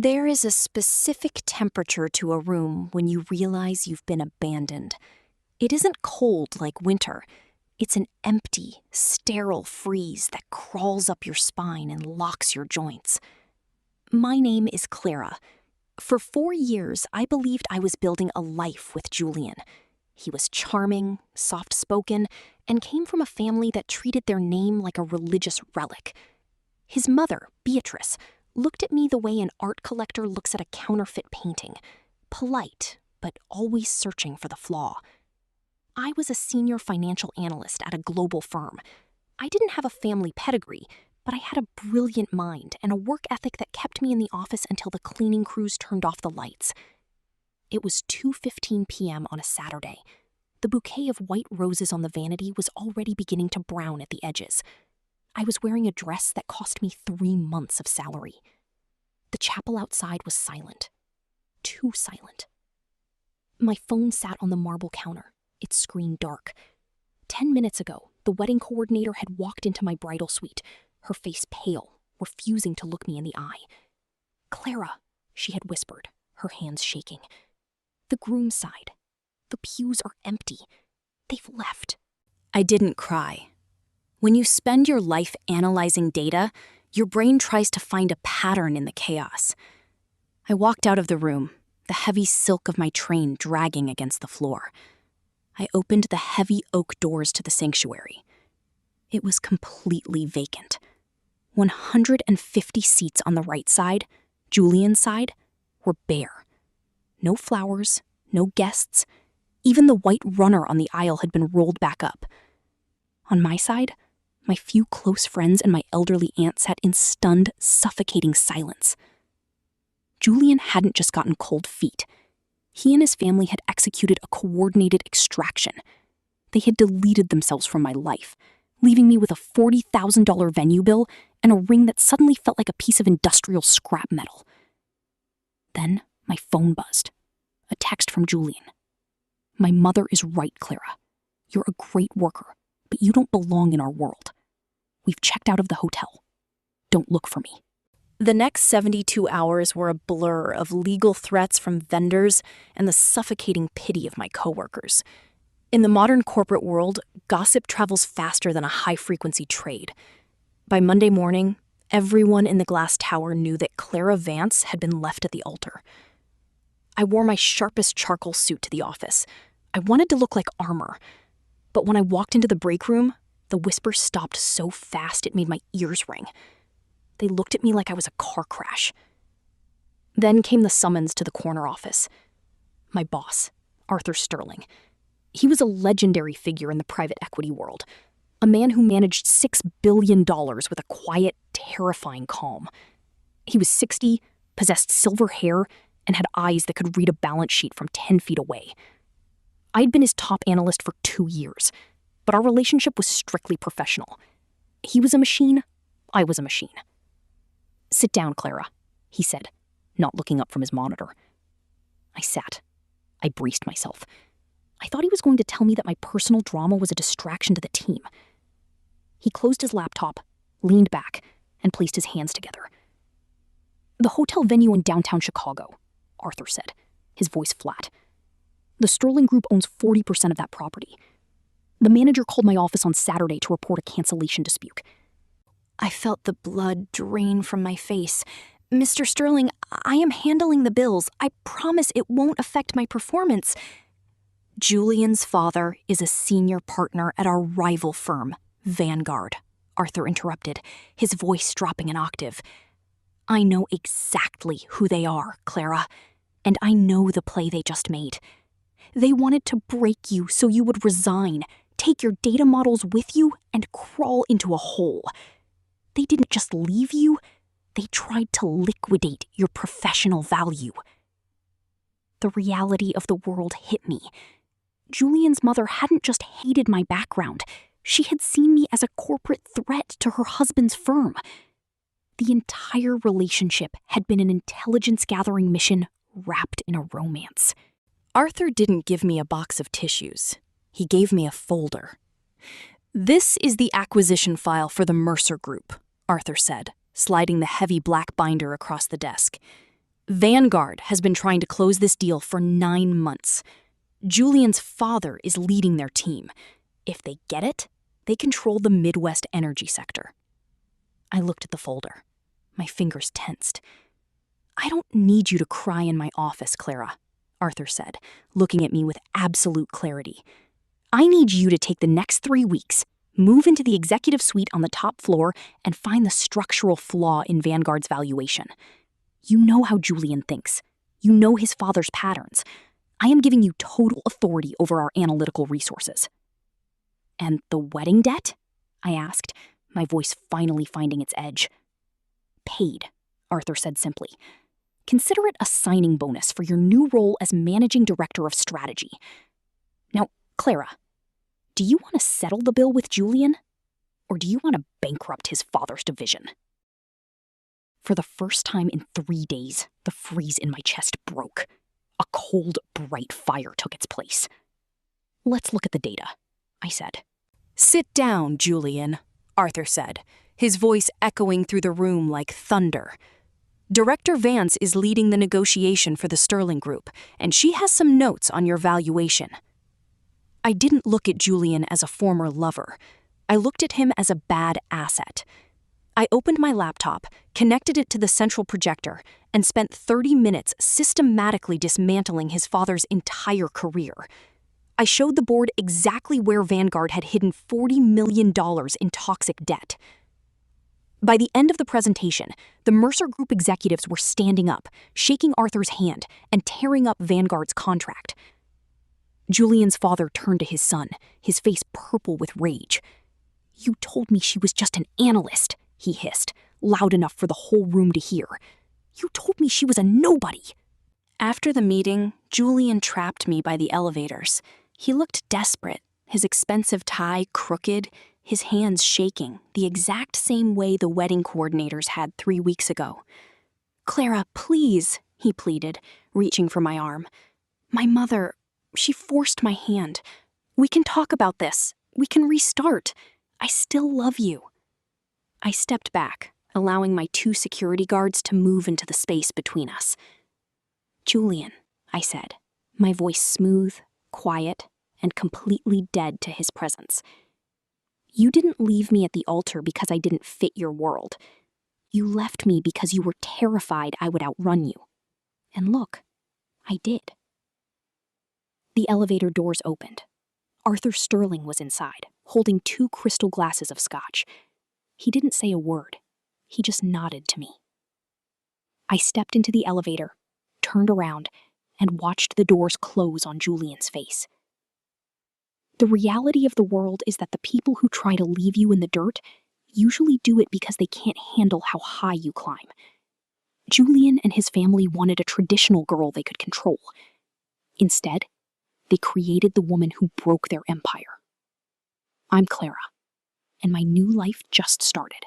There is a specific temperature to a room when you realize you've been abandoned. It isn't cold like winter. It's an empty, sterile freeze that crawls up your spine and locks your joints. My name is Clara. For 4 years, I believed I was building a life with Julian. He was charming, soft-spoken, and came from a family that treated their name like a religious relic. His mother, Beatrice, looked at me the way an art collector looks at a counterfeit painting, polite, but always searching for the flaw. I was a senior financial analyst at a global firm. I didn't have a family pedigree, but I had a brilliant mind and a work ethic that kept me in the office until the cleaning crews turned off the lights. It was 2:15 p.m. on a Saturday. The bouquet of white roses on the vanity was already beginning to brown at the edges. I was wearing a dress that cost me 3 months of salary. The chapel outside was silent. Too silent. My phone sat on the marble counter, its screen dark. 10 minutes ago, the wedding coordinator had walked into my bridal suite, her face pale, refusing to look me in the eye. "Clara," she had whispered, her hands shaking. "The groom's side. The pews are empty. They've left." I didn't cry. When you spend your life analyzing data, your brain tries to find a pattern in the chaos. I walked out of the room, the heavy silk of my train dragging against the floor. I opened the heavy oak doors to the sanctuary. It was completely vacant. 150 seats on the right side, Julian's side, were bare. No flowers, no guests. Even the white runner on the aisle had been rolled back up. On my side, my few close friends and my elderly aunt sat in stunned, suffocating silence. Julian hadn't just gotten cold feet. He and his family had executed a coordinated extraction. They had deleted themselves from my life, leaving me with a $40,000 venue bill and a ring that suddenly felt like a piece of industrial scrap metal. Then my phone buzzed. A text from Julian. "My mother is right, Clara. You're a great worker, but you don't belong in our world. We've checked out of the hotel. Don't look for me." The next 72 hours were a blur of legal threats from vendors and the suffocating pity of my coworkers. In the modern corporate world, gossip travels faster than a high-frequency trade. By Monday morning, everyone in the glass tower knew that Clara Vance had been left at the altar. I wore my sharpest charcoal suit to the office. I wanted to look like armor. But when I walked into the break room, the whispers stopped so fast it made my ears ring. They looked at me like I was a car crash. Then came the summons to the corner office. My boss, Arthur Sterling. He was a legendary figure in the private equity world, a man who managed $6 billion with a quiet, terrifying calm. He was 60, possessed silver hair, and had eyes that could read a balance sheet from 10 feet away. I'd been his top analyst for 2 years, but our relationship was strictly professional. He was a machine, I was a machine. "Sit down, Clara," he said, not looking up from his monitor. I sat. I braced myself. I thought he was going to tell me that my personal drama was a distraction to the team. He closed his laptop, leaned back, and placed his hands together. "The hotel venue in downtown Chicago," Arthur said, his voice flat. "The Sterling Group owns 40% of that property. The manager called my office on Saturday to report a cancellation dispute." I felt the blood drain from my face. "Mr. Sterling, I am handling the bills. I promise it won't affect my performance." "Julian's father is a senior partner at our rival firm, Vanguard," Arthur interrupted, his voice dropping an octave. "I know exactly who they are, Clara, and I know the play they just made. They wanted to break you so you would resign, take your data models with you, and crawl into a hole. They didn't just leave you, they tried to liquidate your professional value." The reality of the world hit me. Julian's mother hadn't just hated my background, she had seen me as a corporate threat to her husband's firm. The entire relationship had been an intelligence-gathering mission wrapped in a romance. Arthur didn't give me a box of tissues. He gave me a folder. "This is the acquisition file for the Mercer Group," Arthur said, sliding the heavy black binder across the desk. Vanguard has been trying to close this deal for 9 months. Julian's father is leading their team. If they get it, they control the Midwest energy sector. I looked at the folder. My fingers tensed. "I don't need you to cry in my office, Clara," Arthur said, looking at me with absolute clarity. "I need you to take the next 3 weeks, move into the executive suite on the top floor, and find the structural flaw in Vanguard's valuation. You know how Julian thinks. You know his father's patterns. I am giving you total authority over our analytical resources." "And the wedding debt?" I asked, my voice finally finding its edge. "Paid," Arthur said simply. "Consider it a signing bonus for your new role as managing director of strategy. Now, Clara, do you want to settle the bill with Julian? Or do you want to bankrupt his father's division?" For the first time in 3 days, the freeze in my chest broke. A cold, bright fire took its place. "Let's look at the data," I said. "Sit down, Julian," Arthur said, his voice echoing through the room like thunder. "Director Vance is leading the negotiation for the Sterling Group, and she has some notes on your valuation." I didn't look at Julian as a former lover. I looked at him as a bad asset. I opened my laptop, connected it to the central projector, and spent 30 minutes systematically dismantling his father's entire career. I showed the board exactly where Vanguard had hidden $40 million in toxic debt. By the end of the presentation, the Mercer Group executives were standing up, shaking Arthur's hand, and tearing up Vanguard's contract. Julian's father turned to his son, his face purple with rage. "You told me she was just an analyst," he hissed, loud enough for the whole room to hear. "You told me she was a nobody." After the meeting, Julian trapped me by the elevators. He looked desperate, his expensive tie crooked, his hands shaking, the exact same way the wedding coordinators had 3 weeks ago. "Clara, please," he pleaded, reaching for my arm. "My mother, she forced my hand. We can talk about this. We can restart. I still love you." I stepped back, allowing my 2 security guards to move into the space between us. "Julian," I said, my voice smooth, quiet, and completely dead to his presence. "You didn't leave me at the altar because I didn't fit your world. You left me because you were terrified I would outrun you. And look, I did." The elevator doors opened. Arthur Sterling was inside, holding 2 crystal glasses of scotch. He didn't say a word. He just nodded to me. I stepped into the elevator, turned around, and watched the doors close on Julian's face. The reality of the world is that the people who try to leave you in the dirt usually do it because they can't handle how high you climb. Julian and his family wanted a traditional girl they could control. Instead, they created the woman who broke their empire. I'm Clara, and my new life just started.